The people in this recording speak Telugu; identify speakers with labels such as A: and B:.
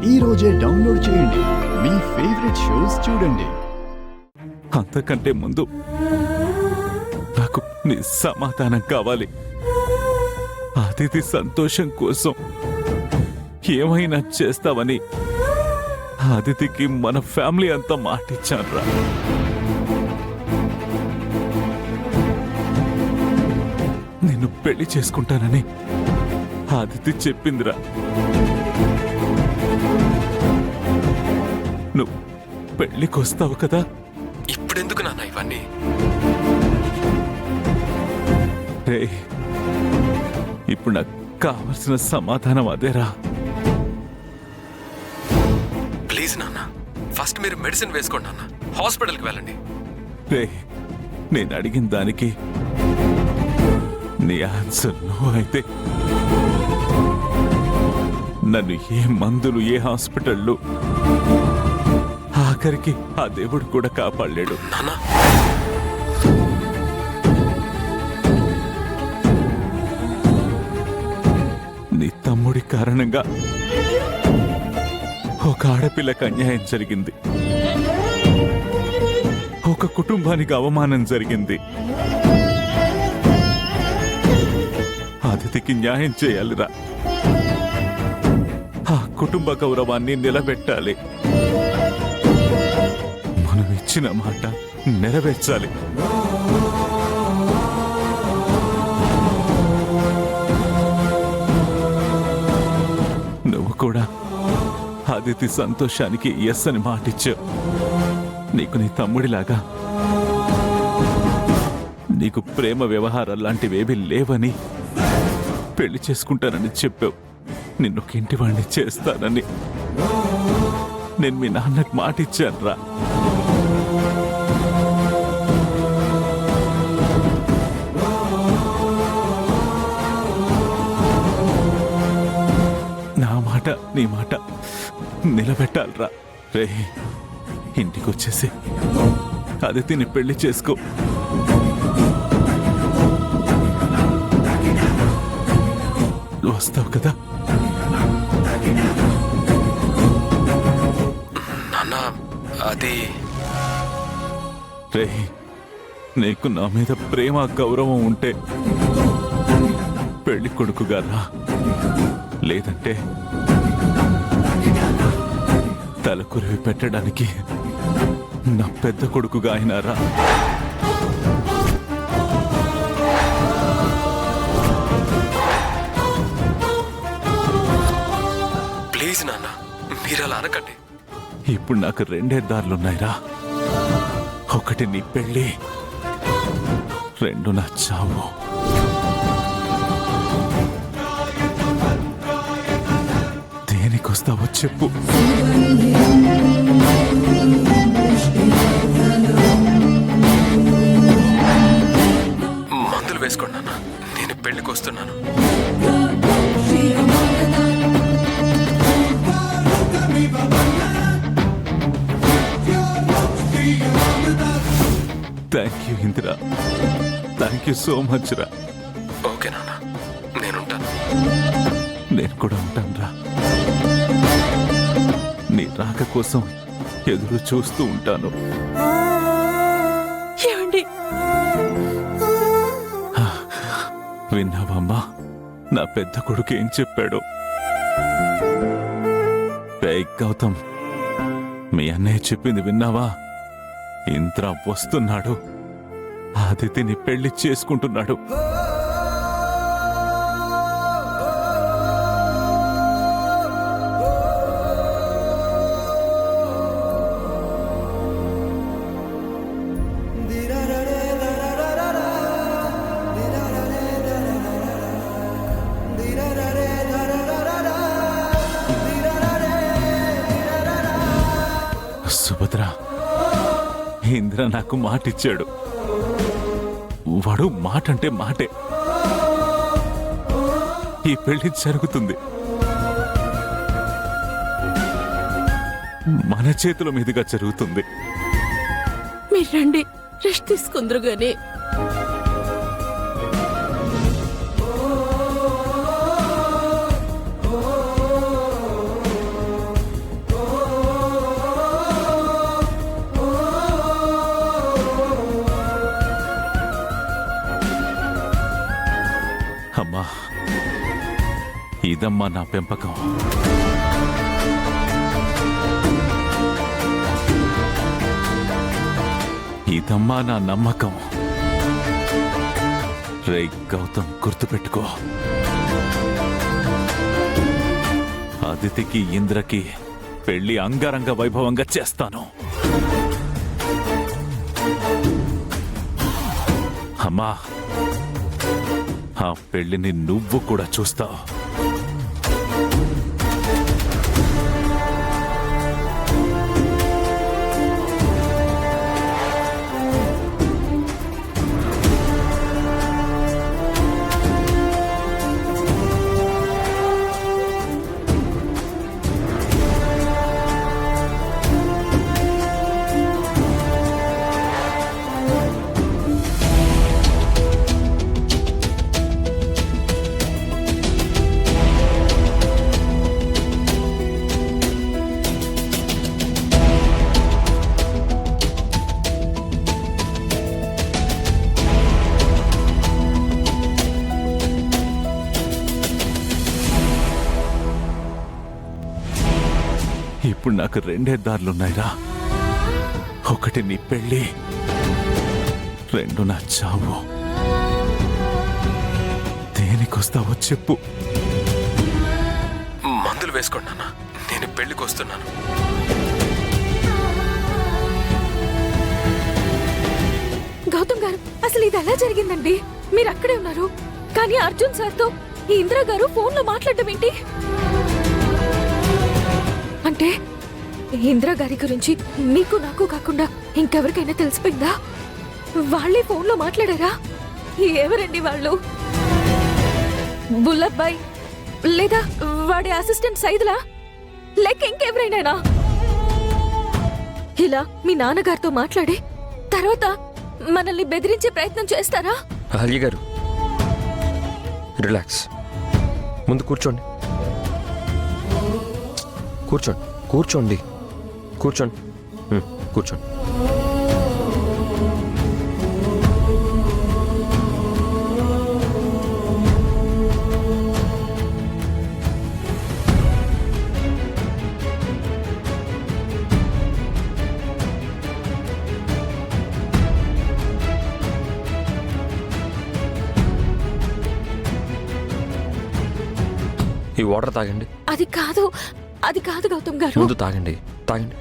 A: ఈ రోజే డౌన్లోడ్ చేయండి. మీ ఫేవరెట్ షోస్ చూడండి.
B: అంతకంటే ముందు నాకు నీ సమాధానం కావాలి. అతిథి సంతోషం కోసం ఏమైనా చేస్తావని అతిథికి మన ఫ్యామిలీ అంతా మాటిచ్చానురా. నిన్ను పెళ్లి చేసుకుంటానని అతిథి చెప్పిందిరా. నువ్వు పెళ్లికొస్తావు కదా?
C: ఇప్పుడెందుకు నాన్న ఇవన్నీ?
B: రే, ఇప్పుడు నాకు కావలసిన సమాధానం అదేరా.
C: ప్లీజ్ నాన్న, ఫస్ట్ మీరు మెడిసిన్ వేసుకోండి నాన్న. హాస్పిటల్కి వెళ్ళండి.
B: రే, నేను అడిగిన దానికి నీ ఆన్సర్ నువ్వు అయితే నన్ను ఏ మందులు, ఏ హాస్పిటళ్ళు, ఆఖరికి ఆ దేవుడు కూడా కాపాడలేడు.
C: నాన్న,
B: నీ తమ్ముడి కారణంగా ఒక ఆడపిల్లకి అన్యాయం జరిగింది, ఒక కుటుంబానికి అవమానం జరిగింది. అతిథికి న్యాయం చేయాలిరా. ఆ కుటుంబ గౌరవాన్ని నిలబెట్టాలి. మనం ఇచ్చిన మాట నెరవేర్చాలి. నువ్వు కూడా అతిథి సంతోషానికి ఎస్ అని మాటిచ్చావు. నీకు నీ తమ్ముడిలాగా నీకు ప్రేమ వ్యవహారాలు లాంటివేవీ లేవని, పెళ్లి చేసుకుంటానని చెప్పావు. నిన్ను ఇంటివాణ్ణి చేస్తానని నేను మీ నాన్నకు మాటిచ్చానురా. నా మాట నీ మాట నిలబెట్టాలరా. రే, ఇంటికొచ్చేసి అదితిని పెళ్లి చేసుకో. వస్తావు కదా?
C: నాన్న, అది
B: రే, నీకు నా మీద ప్రేమ గౌరవం ఉంటే పెళ్లి కొడుకుగా రా. లేదంటే తలకురివి పెట్టడానికి నా పెద్ద కొడుకుగా అయినారా.
C: ప్లీజ్ నాన్న, మీరు అలా అనకండి.
B: ఇప్పుడు నాకు రెండే దారులున్నాయిరా. ఒకటి నీ పెళ్ళి, రెండు నా చావు. దేనికొస్తావో చెప్పు.
C: మందులు వేసుకోండి నాన్న, నేను పెళ్లికి వస్తున్నాను.
B: Thank you Indira, thank you so much రా.
C: ఓకే నాన్న, నేనుంటాను.
B: నేను కూడా ఉంటాను రా. నీ రాక కోసం ఎదురు చూస్తూ ఉంటాను.
D: ఏమండి?
B: విన్నావమ్మా నా పెద్ద కొడుకు ఏం చెప్పాడు? గౌతమ్, మీ అన్నయ్య చెప్పింది విన్నావా? ఇంద్ర వస్తున్నాడు, అదితిని పెళ్లి చేసుకుంటున్నాడు. సుభద్ర, ఇంద్ర నాకు మాటిచ్చాడు. వాడు మాట అంటే మాటే. ఈ పెళ్లి జరుగుతుంది. మన చేతుల మీదుగా జరుగుతుంది.
D: మీరు రండి, రెస్ట్ తీసుకుందరు గాని.
B: ఇదమ్మా నా పెంపకం. ఇదమ్మా నా నమ్మకం. రే గౌతమ్, గుర్తుపెట్టుకో, అదితికి ఇంద్రకి పెళ్లి అంగరంగ వైభవంగా చేస్తాను. అమ్మా, ఆ పెళ్లిని నువ్వు కూడా చూస్తావు. ఇప్పుడు నాకు రెండే దారులున్నాయిరా. ఒకటి నీ పెళ్ళి, రెండు నా చావు. దేనికొస్తావో చెప్పు.
C: మందులు వేసుకోండి నాన్న, నేను పెళ్లికి వస్తున్నాను.
D: గౌతమ్ గారు, అసలు ఇది ఎలా జరిగిందండి? మీరు అక్కడే ఉన్నారు, కానీ అర్జున్ సార్తో ఈ ఇందిరా గారు ఫోన్లో మాట్లాడడం ఏంటి? అంటే ఇందిరా గారి గురించి మీకు నాకు కాకుండా ఇంకెవరికైనా తెలిసిపోయిందా? వాళ్ళే ఫోన్లో మాట్లాడారా? ఎవరండి వాళ్ళు? బుల్లబ్బాయ్ లేదా వాడి అసిస్టెంట్ సైదులా, లేక ఇంకెవరైనా? ఇలా మీ నాన్నగారితో మాట్లాడి తర్వాత మనల్ని బెదిరించే ప్రయత్నం చేస్తారా?
E: అహల్య గారు, రిలాక్స్. ముందు కూర్చోండి, కూర్చోండి, కూర్చోండి, కూర్చోండి, కూర్చోండి. ఈ వాటర్ తాగండి.
D: అది కాదు గౌతమ్ గారు.
E: ముందు తాగండి, తాగండి.